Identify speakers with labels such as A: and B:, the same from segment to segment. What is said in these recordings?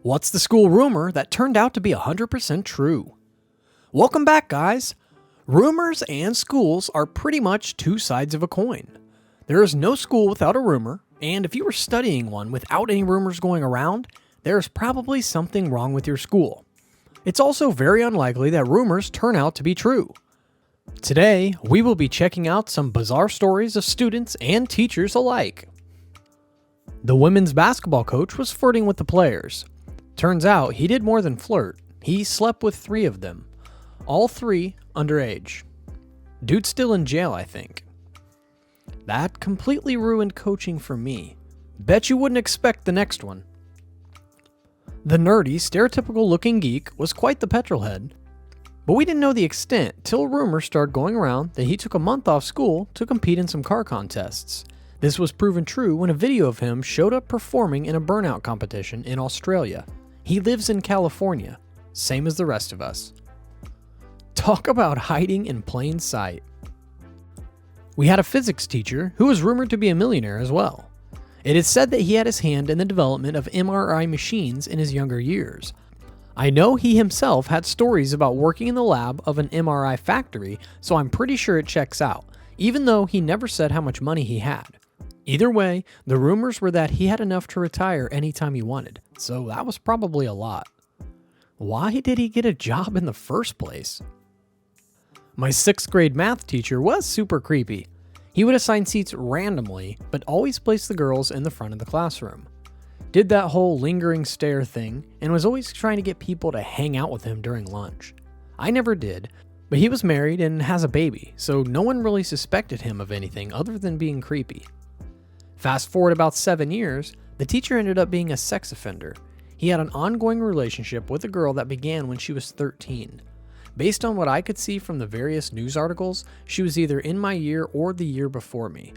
A: What's the school rumor that turned out to be 100% true? Welcome back, guys. Rumors and schools are pretty much two sides of a coin. There is no school without a rumor, and if you were studying one without any rumors going around, there's probably something wrong with your school. It's also very unlikely that rumors turn out to be true. Today, we will be checking out some bizarre stories of students and teachers alike. The women's basketball coach was flirting with the players. Turns out he did more than flirt. He slept with 3 of them. All 3 underage. Dude's still in jail, I think. That completely ruined coaching for me. Bet you wouldn't expect the next one. The nerdy, stereotypical looking geek was quite the petrolhead. But we didn't know the extent till rumors started going around that he took a month off school to compete in some car contests. This was proven true when a video of him showed up performing in a burnout competition in Australia. He lives in California, same as the rest of us. Talk about hiding in plain sight. We had a physics teacher who was rumored to be a millionaire as well. It is said that he had his hand in the development of MRI machines in his younger years. I know he himself had stories about working in the lab of an MRI factory, so I'm pretty sure it checks out, even though he never said how much money he had. Either way, the rumors were that he had enough to retire anytime he wanted, so that was probably a lot. Why did he get a job in the first place? My 6th grade math teacher was super creepy. He would assign seats randomly, but always place the girls in the front of the classroom. Did that whole lingering stare thing, and was always trying to get people to hang out with him during lunch. I never did, but he was married and has a baby, so no one really suspected him of anything other than being creepy. Fast forward about 7 years, the teacher ended up being a sex offender. He had an ongoing relationship with a girl that began when she was 13. Based on what I could see from the various news articles, she was either in my year or the year before me.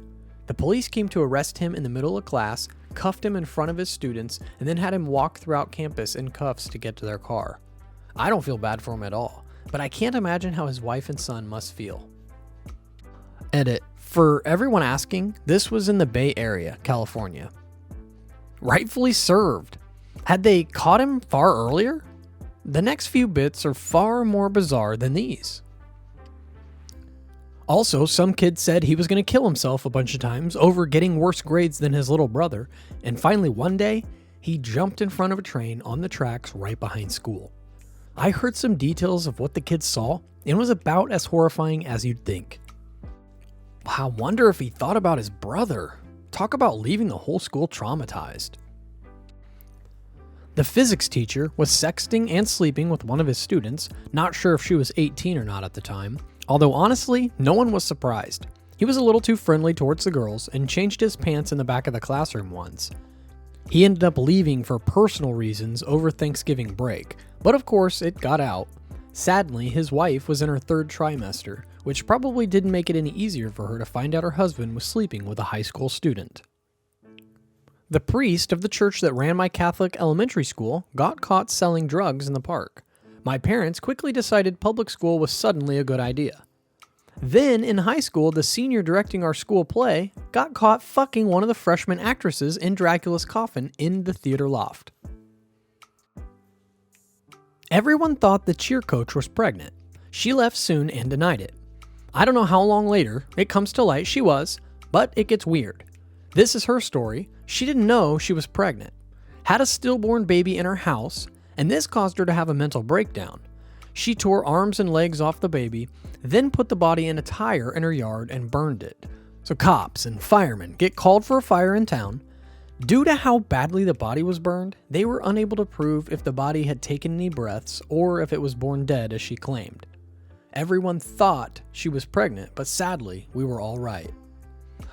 A: The police came to arrest him in the middle of class, cuffed him in front of his students, and then had him walk throughout campus in cuffs to get to their car. I don't feel bad for him at all, but I can't imagine how his wife and son must feel. Edit. For everyone asking, this was in the Bay Area, California. Rightfully served. Had they caught him far earlier? The next few bits are far more bizarre than these. Also, some kid said he was going to kill himself a bunch of times over getting worse grades than his little brother, and finally one day, he jumped in front of a train on the tracks right behind school. I heard some details of what the kid saw, and it was about as horrifying as you'd think. I wonder if he thought about his brother. Talk about leaving the whole school traumatized. The physics teacher was sexting and sleeping with one of his students, not sure if she was 18 or not at the time, although honestly, no one was surprised. He was a little too friendly towards the girls and changed his pants in the back of the classroom once. He ended up leaving for personal reasons over Thanksgiving break, but of course it got out. Sadly, his wife was in her 3rd trimester, which probably didn't make it any easier for her to find out her husband was sleeping with a high school student. The priest of the church that ran my Catholic elementary school got caught selling drugs in the park. My parents quickly decided public school was suddenly a good idea. Then, in high school, the senior directing our school play got caught fucking one of the freshman actresses in Dracula's coffin in the theater loft. Everyone thought the cheer coach was pregnant. She left soon and denied it. I don't know how long later it comes to light she was, but it gets weird. This is her story. She didn't know she was pregnant, had a stillborn baby in her house, and this caused her to have a mental breakdown. She tore arms and legs off the baby, then put the body in a tire in her yard and burned it. So cops and firemen get called for a fire in town. Due to how badly the body was burned, they were unable to prove if the body had taken any breaths or if it was born dead as she claimed. Everyone thought she was pregnant, but sadly, we were all right.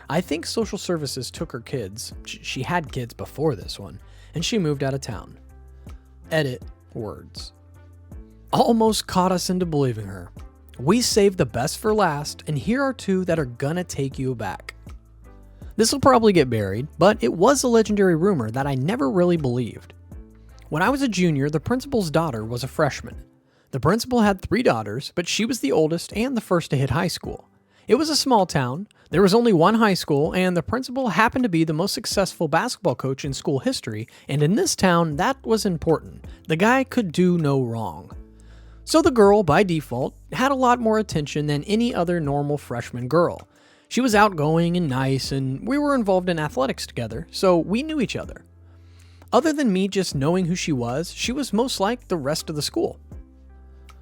A: I think social services took her kids, she had kids before this one, and she moved out of town. Edit words. Almost caught us into believing her. We saved the best for last, and here are 2 that are gonna take you aback. This will probably get buried, but it was a legendary rumor that I never really believed. When I was a junior, the principal's daughter was a freshman. The principal had 3 daughters, but she was the oldest and the first to hit high school. It was a small town, there was only one high school, and the principal happened to be the most successful basketball coach in school history, and in this town, that was important. The guy could do no wrong. So the girl, by default, had a lot more attention than any other normal freshman girl. She was outgoing and nice, and we were involved in athletics together, so we knew each other. Other than me just knowing who she was most like the rest of the school.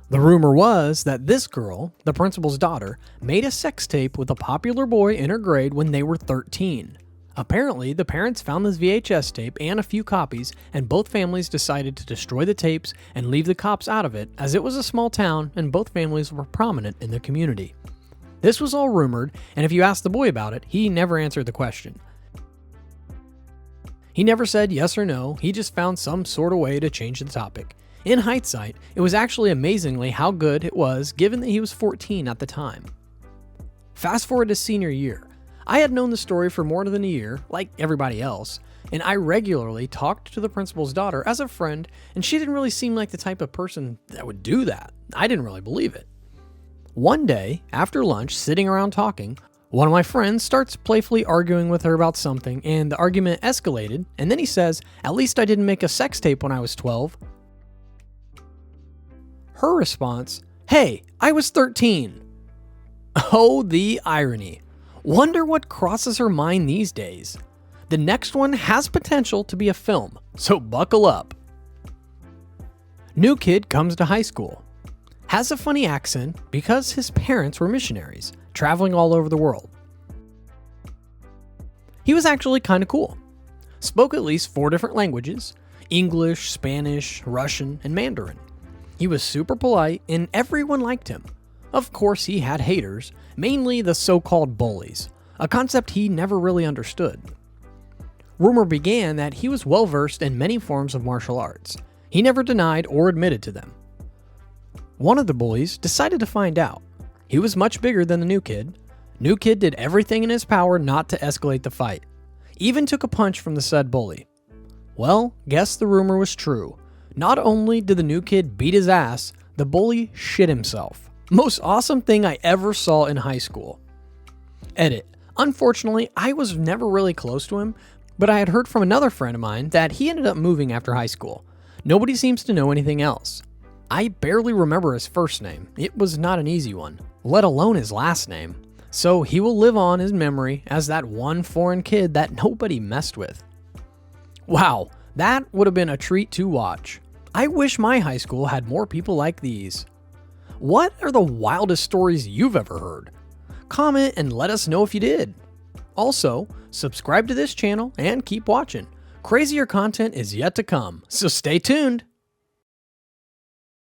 A: The rumor was that this girl, the principal's daughter, made a sex tape with a popular boy in her grade when they were 13. Apparently, the parents found this VHS tape and a few copies, and both families decided to destroy the tapes and leave the cops out of it, as it was a small town and both families were prominent in the community. This was all rumored, and if you asked the boy about it, he never answered the question. He never said yes or no, he just found some sort of way to change the topic. In hindsight, it was actually amazingly how good it was given that he was 14 at the time. Fast forward to senior year. I had known the story for more than a year, like everybody else, and I regularly talked to the principal's daughter as a friend, and she didn't really seem like the type of person that would do that. I didn't really believe it. One day, after lunch, sitting around talking, one of my friends starts playfully arguing with her about something, and the argument escalated, and then he says, "At least I didn't make a sex tape when I was 12. Her response, "Hey, I was 13. Oh, the irony. Wonder what crosses her mind these days. The next one has potential to be a film, so buckle up. New kid comes to high school. Has a funny accent because his parents were missionaries, traveling all over the world. He was actually kind of cool. Spoke at least 4 different languages: English, Spanish, Russian, and Mandarin. He was super polite and everyone liked him. Of course, he had haters, mainly the so-called bullies, a concept he never really understood. Rumor began that he was well-versed in many forms of martial arts. He never denied or admitted to them. One of the bullies decided to find out. He was much bigger than the new kid. New kid did everything in his power not to escalate the fight. Even took a punch from the said bully. Well, guess the rumor was true. Not only did the new kid beat his ass, the bully shit himself. Most awesome thing I ever saw in high school. Edit. Unfortunately, I was never really close to him, but I had heard from another friend of mine that he ended up moving after high school. Nobody seems to know anything else. I barely remember his first name. It was not an easy one, let alone his last name. So he will live on in memory as that one foreign kid that nobody messed with. Wow, that would have been a treat to watch. I wish my high school had more people like these. What are the wildest stories you've ever heard? Comment and let us know if you did. Also, subscribe to this channel and keep watching. Crazier content is yet to come, so stay tuned.